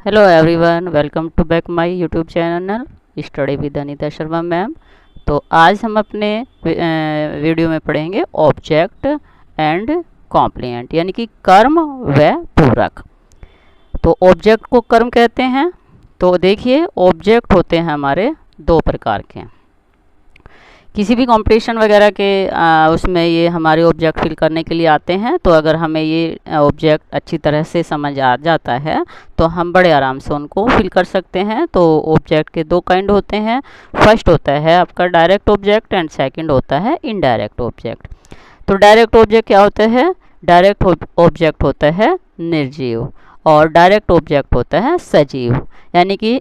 Hello everyone, welcome to back my YouTube channel study with Anita Sharma ma'am. तो आज हम अपने वीडियो में पढ़ेंगे ऑब्जेक्ट एंड कॉम्प्लीमेंट, यानी कि कर्म व पूरक। तो ऑब्जेक्ट को कर्म कहते हैं। तो देखिए, ऑब्जेक्ट होते हैं हमारे दो प्रकार के। किसी भी कंपटीशन वगैरह के उसमें ये हमारे ऑब्जेक्ट फिल करने के लिए आते हैं। तो अगर हमें ये ऑब्जेक्ट अच्छी तरह से समझ आ जाता है तो हम बड़े आराम से उनको फिल कर सकते हैं। तो ऑब्जेक्ट के दो काइंड होते हैं। फर्स्ट होता है आपका डायरेक्ट ऑब्जेक्ट एंड सेकंड होता है इनडायरेक्ट ऑब्जेक्ट। तो डायरेक्ट ऑब्जेक्ट क्या होता है? डायरेक्ट ऑब्जेक्ट होता है निर्जीव और डायरेक्ट ऑब्जेक्ट होता है सजीव। यानी कि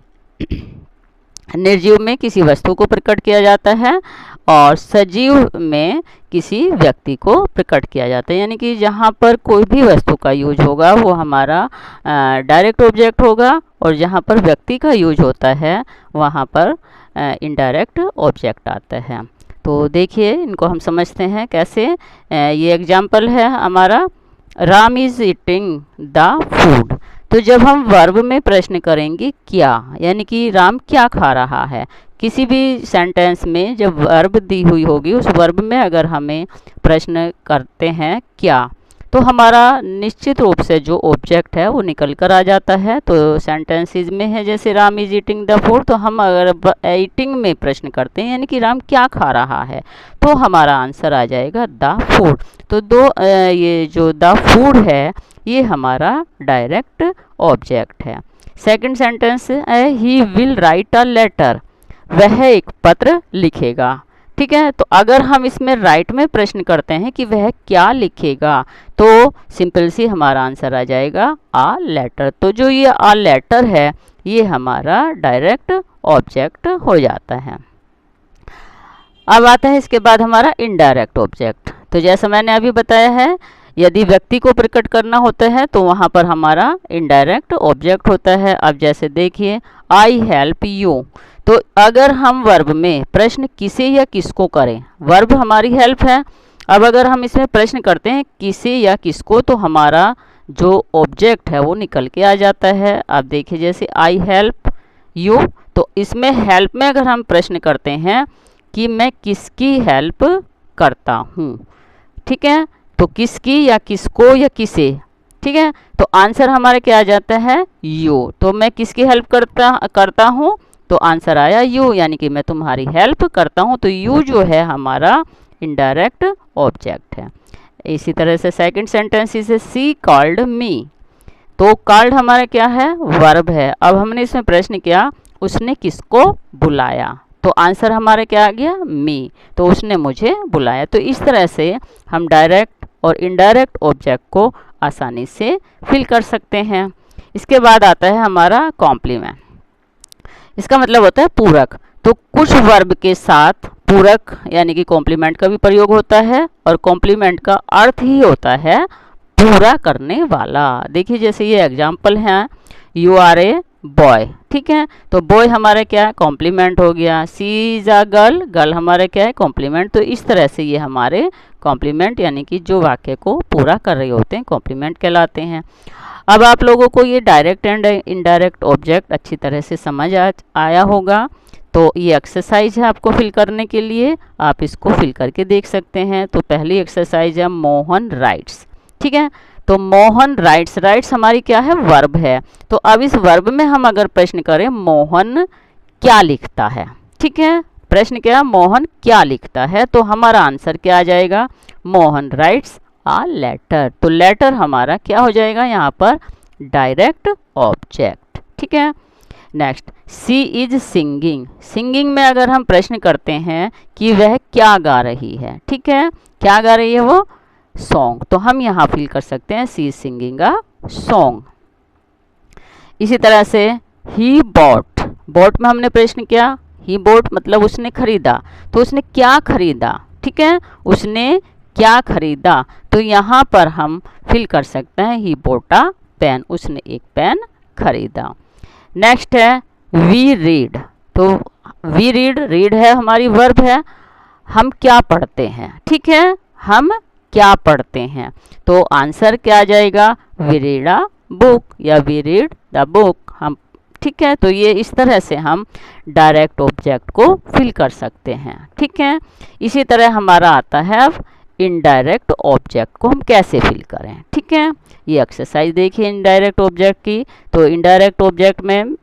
निर्जीव में किसी वस्तु को प्रकट किया जाता है और सजीव में किसी व्यक्ति को प्रकट किया जाता है। यानी कि जहाँ पर कोई भी वस्तु का यूज होगा वो हमारा डायरेक्ट ऑब्जेक्ट होगा, और जहाँ पर व्यक्ति का यूज होता है वहाँ पर इनडायरेक्ट ऑब्जेक्ट आता है। तो देखिए, इनको हम समझते हैं कैसे। ये एग्जाम्पल है हमारा, Ram is eating the food. तो जब हम वर्ब में प्रश्न करेंगे क्या, यानी कि राम क्या खा रहा है, किसी भी सेंटेंस में जब वर्ब दी हुई होगी उस वर्ब में अगर हमें प्रश्न करते हैं क्या, तो हमारा निश्चित रूप से जो ऑब्जेक्ट है वो निकल कर आ जाता है। तो सेंटेंसेस में है जैसे Ram is eating the food, तो हम अगर ईटिंग में प्रश्न करते हैं यानी कि राम क्या खा रहा है, तो हमारा आंसर आ जाएगा द फूड। तो ये जो द फूड है ये हमारा डायरेक्ट ऑब्जेक्ट है। सेकंड सेंटेंस है he will write a letter, वह एक पत्र लिखेगा। ठीक है, तो अगर हम इसमें राइट में प्रश्न करते हैं कि वह क्या लिखेगा, तो सिंपल सी हमारा आंसर आ जाएगा आ लेटर। तो जो ये आ लेटर है ये हमारा डायरेक्ट ऑब्जेक्ट हो जाता है। अब आता है इसके बाद हमारा इनडायरेक्ट ऑब्जेक्ट। तो जैसा मैंने अभी बताया है, यदि व्यक्ति को प्रकट करना होता है तो वहाँ पर हमारा इनडायरेक्ट ऑब्जेक्ट होता है। अब जैसे देखिए, आई हेल्प यू। तो अगर हम वर्ब में प्रश्न किसे या किसको करें, वर्ब हमारी हेल्प है। अब अगर हम इसमें प्रश्न करते हैं किसे या किसको, तो हमारा जो ऑब्जेक्ट है वो निकल के आ जाता है। अब देखिए, जैसे आई हेल्प यू, तो इसमें हेल्प में अगर हम प्रश्न करते हैं कि मैं किसकी हेल्प करता हूँ, ठीक है, तो किसकी या किसको या किसे, ठीक है, तो आंसर हमारा क्या आ जाता है यू। तो मैं किसकी हेल्प करता हूँ, तो आंसर आया यू, यानी कि मैं तुम्हारी हेल्प करता हूँ। तो यू जो है हमारा इनडायरेक्ट ऑब्जेक्ट है। इसी तरह से सेकंड सेंटेंस से सी कॉल्ड मी। तो कॉल्ड हमारा क्या है? वर्ब है। अब हमने इसमें प्रश्न किया उसने किसको बुलाया, तो आंसर हमारा क्या आ गया? मी। तो उसने मुझे बुलाया। तो इस तरह से हम डायरेक्ट और इनडायरेक्ट ऑब्जेक्ट को आसानी से फिल कर सकते हैं। इसके बाद आता है हमारा कॉम्प्लीमेंट। इसका मतलब होता है पूरक। तो कुछ वर्ब के साथ पूरक यानी कि कॉम्प्लीमेंट का भी प्रयोग होता है, और कॉम्प्लीमेंट का अर्थ ही होता है पूरा करने वाला। देखिए, जैसे ये एग्जाम्पल है, यू आर ए बॉय, ठीक है, तो बॉय हमारा क्या है? कॉम्प्लीमेंट हो गया। सी इज अ गर्ल, गर्ल हमारा क्या है? कॉम्प्लीमेंट। तो इस तरह से ये हमारे कॉम्प्लीमेंट यानी कि जो वाक्य को पूरा कर रहे होते हैं कॉम्प्लीमेंट कहलाते हैं। अब आप लोगों को ये डायरेक्ट एंड इनडायरेक्ट ऑब्जेक्ट अच्छी तरह से समझ आया होगा। तो ये एक्सरसाइज है आपको फिल करने के लिए, आप इसको फिल करके देख सकते हैं। तो पहली एक्सरसाइज है मोहन राइट्स, ठीक है, तो मोहन राइट्स, राइट्स हमारी क्या है? वर्ब है। तो अब इस वर्ब में हम अगर प्रश्न करें मोहन क्या लिखता है, ठीक है, प्रश्न क्या? मोहन क्या लिखता है, तो हमारा आंसर क्या आ जाएगा? Mohan writes a letter. तो लेटर हमारा क्या हो जाएगा यहाँ पर? डायरेक्ट ऑब्जेक्ट, ठीक है। Next, she is singing. Singing में अगर हम प्रश्न करते हैं कि वह क्या गा रही है, ठीक है, क्या गा रही है वो? सॉन्ग। तो हम यहाँ फिल कर सकते हैं सी इज सिंगिंग अ सॉन्ग। इसी तरह से ही बॉट, बॉट में हमने प्रश्न किया, ही बॉट मतलब उसने खरीदा, तो उसने क्या खरीदा, ठीक है, उसने क्या खरीदा, तो यहाँ पर हम फिल कर सकते हैं ही बॉट अ पेन, उसने एक पेन खरीदा। नेक्स्ट है वी रीड। तो वी रीड, रीड है हमारी वर्ब है, हम क्या पढ़ते हैं, ठीक है, हम क्या पढ़ते हैं, तो आंसर क्या आ जाएगा? वी रीड अ बुक या वी रीड द बुक। हम ठीक है, तो ये इस तरह से हम डायरेक्ट ऑब्जेक्ट को फिल कर सकते हैं। ठीक है, इसी तरह हमारा आता है अब इनडायरेक्ट ऑब्जेक्ट को हम कैसे फिल करें। ठीक है, ये एक्सरसाइज देखिए इनडायरेक्ट ऑब्जेक्ट की। तो इनडायरेक्ट ऑब्जेक्ट में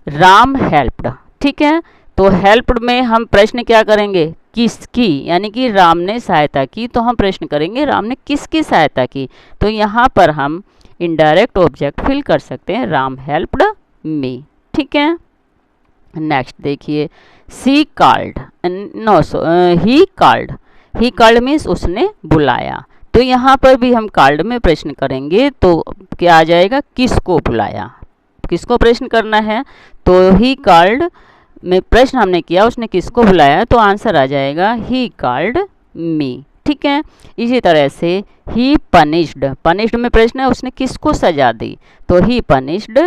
राम हेल्प्ड, ठीक है, तो हेल्प्ड में हम प्रश्न क्या करेंगे, किसकी, यानी कि राम ने सहायता की, तो हम प्रश्न करेंगे राम ने किसकी सहायता की। तो यहाँ पर हम इनडायरेक्ट ऑब्जेक्ट फिल कर सकते हैं राम हेल्प्ड मी। ठीक है, नेक्स्ट देखिए she called, no he called. He called means उसने बुलाया। तो यहाँ पर भी हम कॉल्ड में प्रश्न करेंगे तो क्या आ जाएगा, किसको बुलाया, किसको प्रश्न करना है। तो ही कॉल्ड में प्रश्न हमने किया उसने किसको बुलाया, तो आंसर आ जाएगा ही कॉल्ड मी। ठीक है, इसी तरह से ही पनिश्ड, पनिश्ड में प्रश्न है उसने किसको सजा दी, तो ही पनिश्ड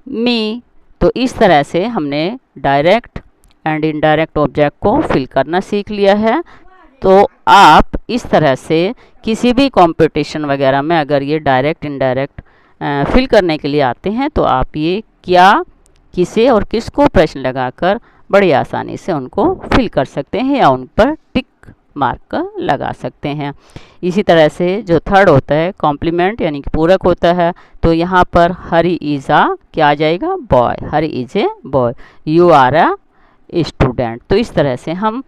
मी। तो इस तरह से हमने डायरेक्ट एंड इनडायरेक्ट ऑब्जेक्ट को फिल करना सीख लिया है। तो आप इस तरह से किसी भी कंपटीशन वगैरह में अगर ये डायरेक्ट इनडायरेक्ट फिल करने के लिए आते हैं तो आप ये क्या, किसे और किसको प्रश्न लगाकर बड़ी आसानी से उनको फिल कर सकते हैं या उन पर टिक मार्क लगा सकते हैं। इसी तरह से जो थर्ड होता है कॉम्प्लीमेंट यानी कि पूरक होता है, तो यहाँ पर हरी इज़ आ क्या आ जाएगा, boy, Hari is a boy, you are a student. तो इस तरह से हम